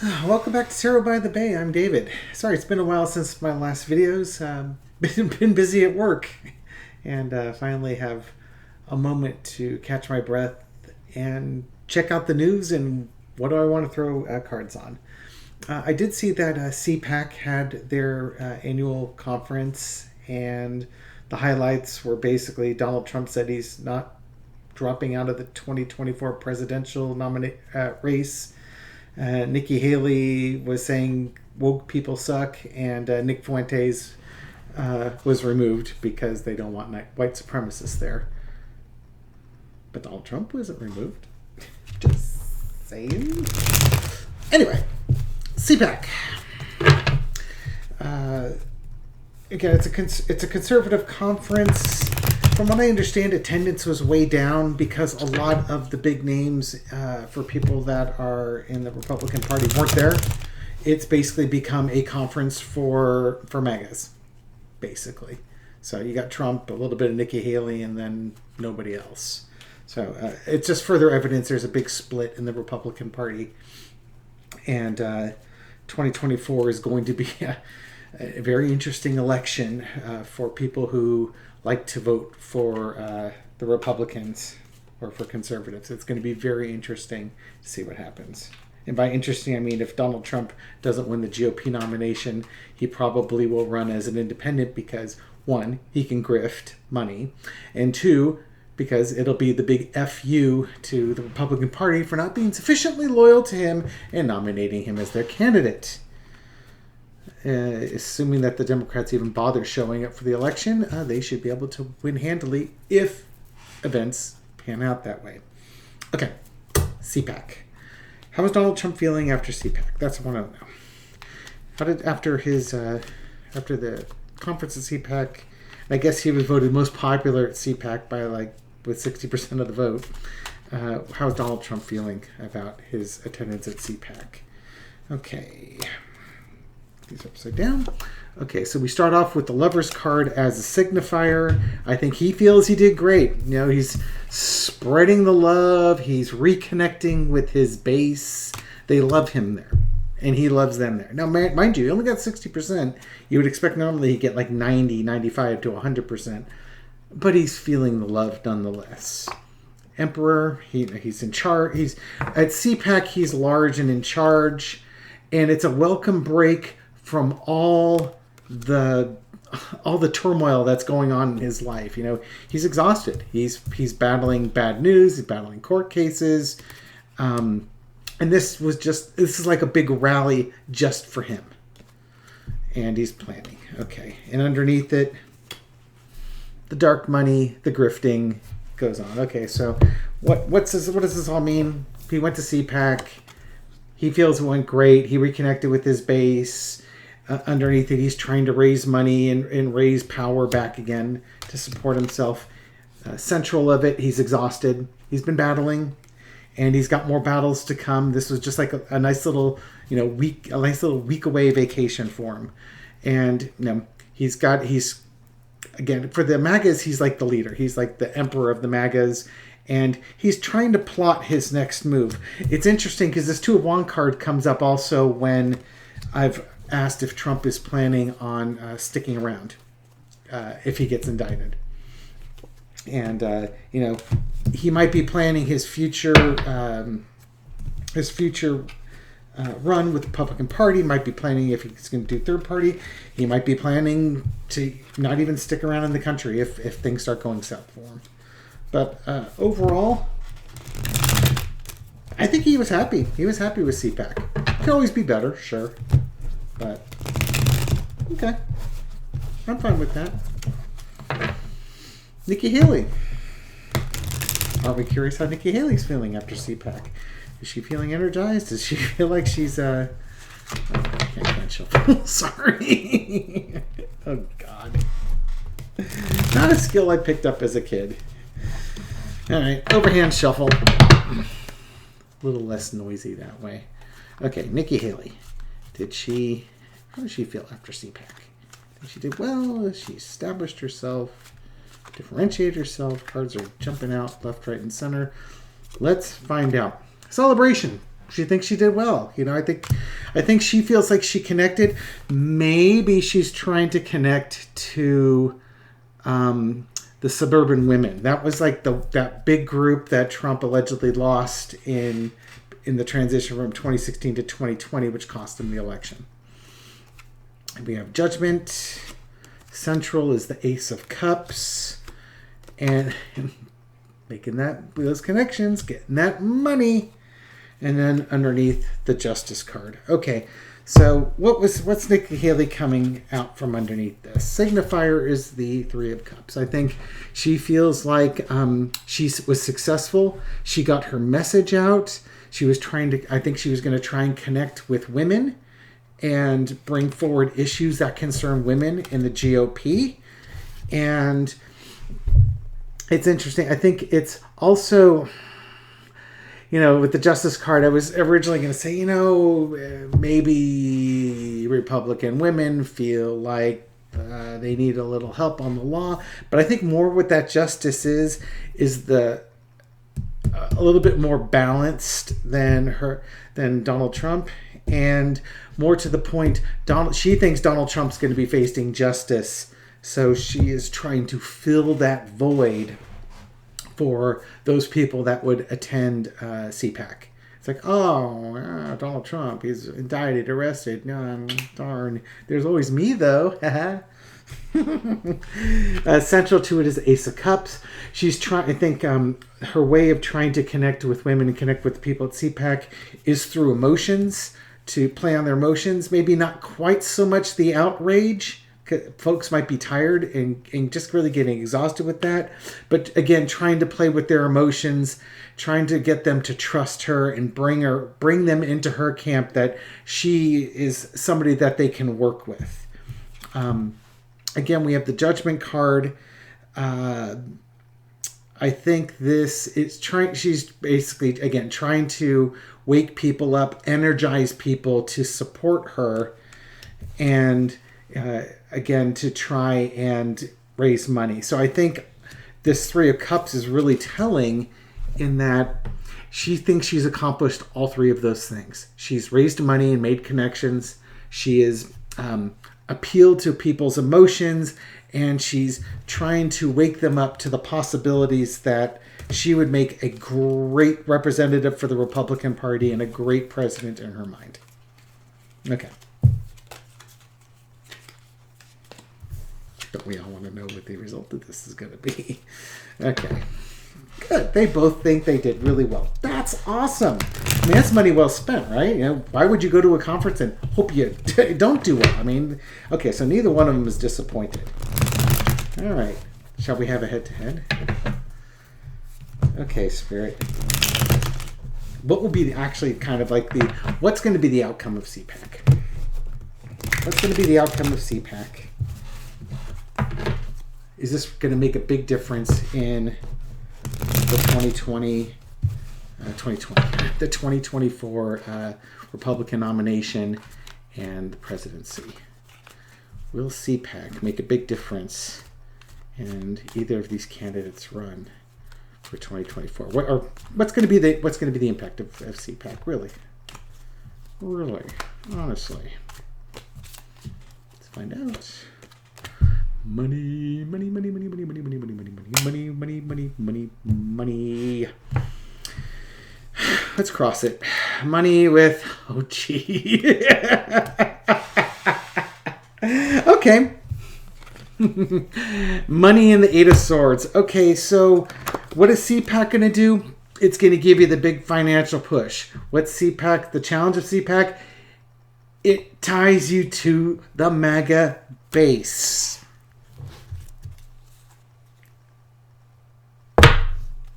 Welcome back to Tarot by the Bay. I'm David. Sorry, it's been a while since my last videos. Been busy at work, and finally have a moment to catch my breath and check out the news and what do I want to throw cards on. I did see that CPAC had their annual conference, and the highlights were basically Donald Trump said he's not dropping out of the 2024 presidential race. Nikki Haley was saying woke people suck, and Nick Fuentes was removed because they don't want white supremacists there. But Donald Trump wasn't removed. Just saying. Anyway, CPAC. Again, it's a conservative conference. From what I understand, attendance was way down because a lot of the big names for people that are in the Republican Party weren't there. It's basically become a conference for MAGAs, basically. So you got Trump, a little bit of Nikki Haley, and then nobody else. So it's just further evidence there's a big split in the Republican Party. And 2024 is going to be a very interesting election for people who like to vote for the Republicans or for conservatives. It's going to be very interesting to see what happens. And by interesting, I mean if Donald Trump doesn't win the GOP nomination, he probably will run as an independent because, one, he can grift money, and two, because it'll be the big FU to the Republican Party for not being sufficiently loyal to him and nominating him as their candidate. Assuming that the Democrats even bother showing up for the election, they should be able to win handily if events pan out that way. Okay, CPAC. How is Donald Trump feeling after CPAC? That's what I want to know. How did after the conference at CPAC? I guess he was voted most popular at CPAC by with 60% of the vote. How's Donald Trump feeling about his attendance at CPAC? Okay. These upside down. Okay, so we start off with the Lover's card as a signifier. I think he feels he did great. You know, he's spreading the love. He's reconnecting with his base. They love him there, and he loves them there. Now, mind you, he only got 60%. You would expect normally he'd get like 90, 95 to 100%, but he's feeling the love nonetheless. Emperor, he's in charge. He's at CPAC. He's large and in charge, and it's a welcome break from all the turmoil that's going on in his life. You know, he's exhausted. He's battling bad news. He's battling court cases, and this is like a big rally just for him. And he's planning. Okay, and underneath it, the dark money, the grifting goes on. Okay, so what does this all mean? He went to CPAC. He feels it went great. He reconnected with his base. Underneath it, he's trying to raise money and raise power back again to support himself. Central of it, he's exhausted. He's been battling, and he's got more battles to come. This was just like a nice little, week away vacation for him. And he's again for the MAGAs, he's like the leader. He's like the emperor of the MAGAs. And he's trying to plot his next move. It's interesting because this Two of Wands card comes up also when I've asked if Trump is planning on sticking around if he gets indicted. And, he might be planning his future run with the Republican Party. Might be planning if he's going to do third party. He might be planning to not even stick around in the country if things start going south for him. But overall, I think he was happy. He was happy with CPAC. Could always be better, sure. But, okay. I'm fine with that. Nikki Haley. Aren't we curious how Nikki Haley's feeling after CPAC? Is she feeling energized? Does she feel like she's, I can't shuffle. Sorry. Oh, God. Not a skill I picked up as a kid. All right, overhand shuffle. A little less noisy that way. Okay, Nikki Haley. How did she feel after CPAC? I think she did well. She established herself, differentiated herself. Cards are jumping out left, right, and center. Let's find out. Celebration. she thinks she did well. I think she feels like she connected. Maybe she's trying to connect to the suburban women. That was like that big group that Trump allegedly lost in the transition from 2016 to 2020, which cost him the election. And we have Judgment. Central is the Ace of Cups. And making those connections, getting that money. And then underneath, the Justice card. Okay, so what's Nikki Haley coming out from underneath this? Signifier is the Three of Cups. I think she feels like she was successful. She got her message out. I think she was going to try and connect with women and bring forward issues that concern women in the GOP. And it's interesting. I think it's also, with the Justice card, I was originally going to say, maybe Republican women feel like they need a little help on the law. But I think more what that Justice is a little bit more balanced than Donald Trump. And more to the point, she thinks Donald Trump's going to be facing justice. So she is trying to fill that void for those people that would attend CPAC. It's like, Donald Trump, he's indicted, arrested. No, darn. There's always me, though. Central to it is Ace of Cups. She's trying. I think her way of trying to connect with women and connect with people at CPAC is through emotions, to play on their emotions. Maybe not quite so much the outrage. Folks might be tired and just really getting exhausted with that. But again, trying to play with their emotions, trying to get them to trust her and bring them into her camp, that she is somebody that they can work with. Again, we have the Judgment card. I think this is she's basically, again, trying to wake people up, energize people to support her, and again, to try and raise money. So I think this Three of Cups is really telling in that she thinks she's accomplished all three of those things. She's raised money and made connections. She is appealed to people's emotions, and she's trying to wake them up to the possibilities that she would make a great representative for the Republican Party and a great president in her mind. Okay. Don't we all want to know what the result of this is going to be? Okay. Good. They both think they did really well. That's awesome. I mean, that's money well spent, right? Why would you go to a conference and hope you don't do well? I mean, okay, so neither one of them is disappointed. All right. Shall we have a head-to-head? Okay, Spirit. What will be actually kind of like what's going to be the outcome of CPAC? What's going to be the outcome of CPAC? Is this going to make a big difference in the 2024 Republican nomination and the presidency? Will CPAC make a big difference in either of these candidates run for 2024? What's going to be the impact of CPAC? Really, honestly, let's find out. Money. Let's cross it. Money with okay. Money in the Eight of Swords. Okay, so what is CPAC going to do? It's going to give you the big financial push. What's CPAC? The challenge of CPAC? It ties you to the MAGA base.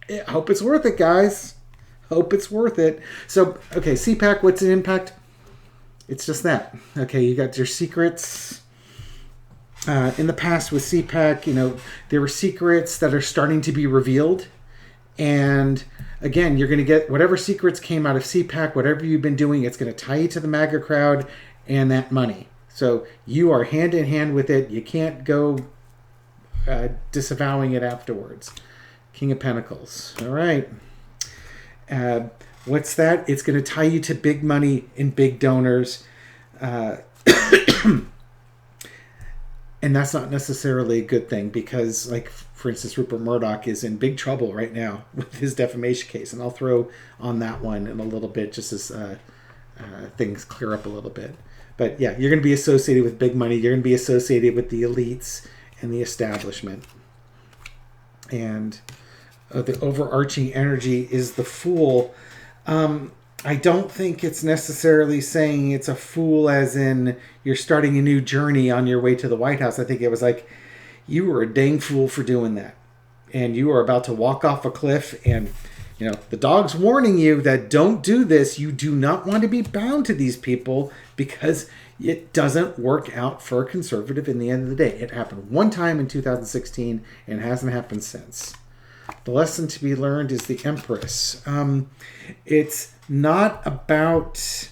I hope it's worth it, guys. Hope it's worth it. So, okay, CPAC, what's an impact? It's just that. Okay, you got your secrets. In the past with CPAC, there were secrets that are starting to be revealed. And again, you're going to get whatever secrets came out of CPAC, whatever you've been doing, it's going to tie you to the MAGA crowd and that money. So you are hand in hand with it. You can't go disavowing it afterwards. King of Pentacles. All right. What's that? It's going to tie you to big money and big donors. And that's not necessarily a good thing because, like, for instance, Rupert Murdoch is in big trouble right now with his defamation case. And I'll throw on that one in a little bit just as things clear up a little bit. But yeah, you're going to be associated with big money. You're going to be associated with the elites and the establishment. And the overarching energy is the fool. I don't think it's necessarily saying it's a fool as in you're starting a new journey on your way to the White House. I think it was like, you were a dang fool for doing that. And you are about to walk off a cliff, and the dog's warning you that don't do this. You do not want to be bound to these people because it doesn't work out for a conservative in the end of the day. It happened one time in 2016 and hasn't happened since. The lesson to be learned is the Empress. It's not about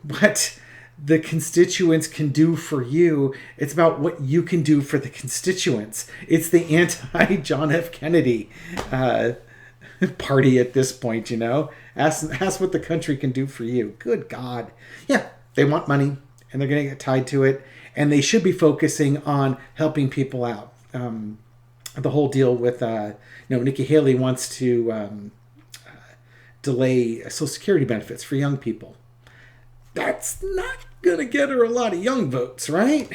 what the constituents can do for you. It's about what you can do for the constituents. It's the anti-John F. Kennedy party at this point, Ask what the country can do for you. Good God. Yeah, they want money, and they're going to get tied to it, and they should be focusing on helping people out. The whole deal with, Nikki Haley wants to delay Social Security benefits for young people. That's not going to get her a lot of young votes, right?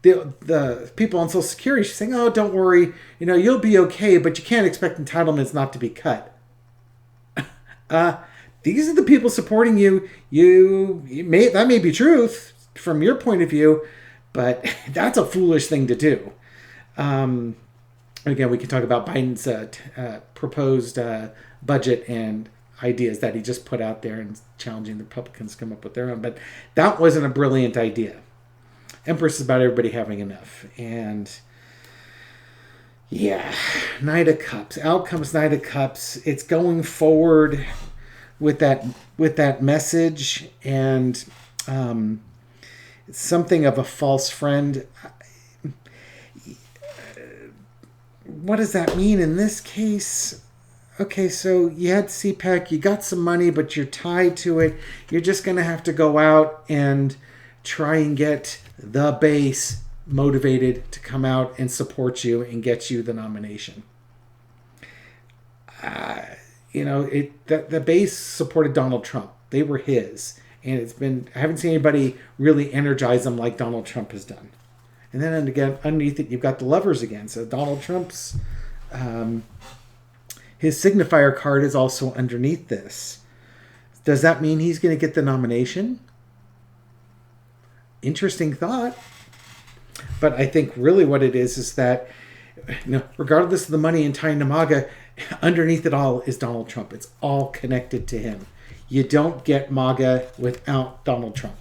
The people on Social Security, she's saying, oh, don't worry, you'll be okay, but you can't expect entitlements not to be cut. These are the people supporting you. That may be truth from your point of view, but that's a foolish thing to do. Again, we can talk about Biden's proposed budget and ideas that he just put out there and challenging the Republicans to come up with their own. But that wasn't a brilliant idea. Empress is about everybody having enough. And yeah, Knight of Cups. Out comes Knight of Cups. It's going forward with that message, and it's something of a false friend. What does that mean in this case? Okay, so you had CPAC, you got some money, but you're tied to it. You're just going to have to go out and try and get the base motivated to come out and support you and get you the nomination. The base supported Donald Trump. They were his. And I haven't seen anybody really energize them like Donald Trump has done. And then again, underneath it, you've got the lovers again. So Donald Trump's, his signifier card is also underneath this. Does that mean he's going to get the nomination? Interesting thought. But I think really what it is that, regardless of the money and tying to MAGA, underneath it all is Donald Trump. It's all connected to him. You don't get MAGA without Donald Trump.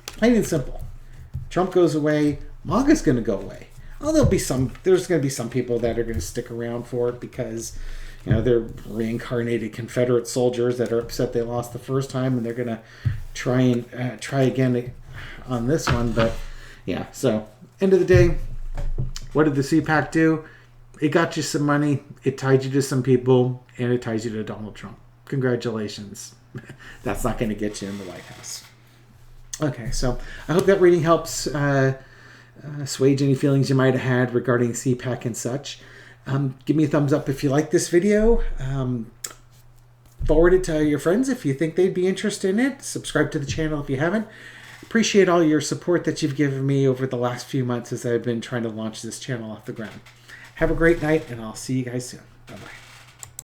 Plain and simple. Trump goes away, MAGA's going to go away. Oh, there's going to be some people that are going to stick around for it because, they're reincarnated Confederate soldiers that are upset they lost the first time, and they're going to try again on this one. But yeah, so end of the day, what did the CPAC do? It got you some money, it tied you to some people, and it ties you to Donald Trump. Congratulations. That's not going to get you in the White House. Okay, so I hope that reading helps assuage any feelings you might have had regarding CPAC and such. Give me a thumbs up if you like this video. Forward it to your friends if you think they'd be interested in it. Subscribe to the channel if you haven't. Appreciate all your support that you've given me over the last few months as I've been trying to launch this channel off the ground. Have a great night, and I'll see you guys soon. Bye-bye.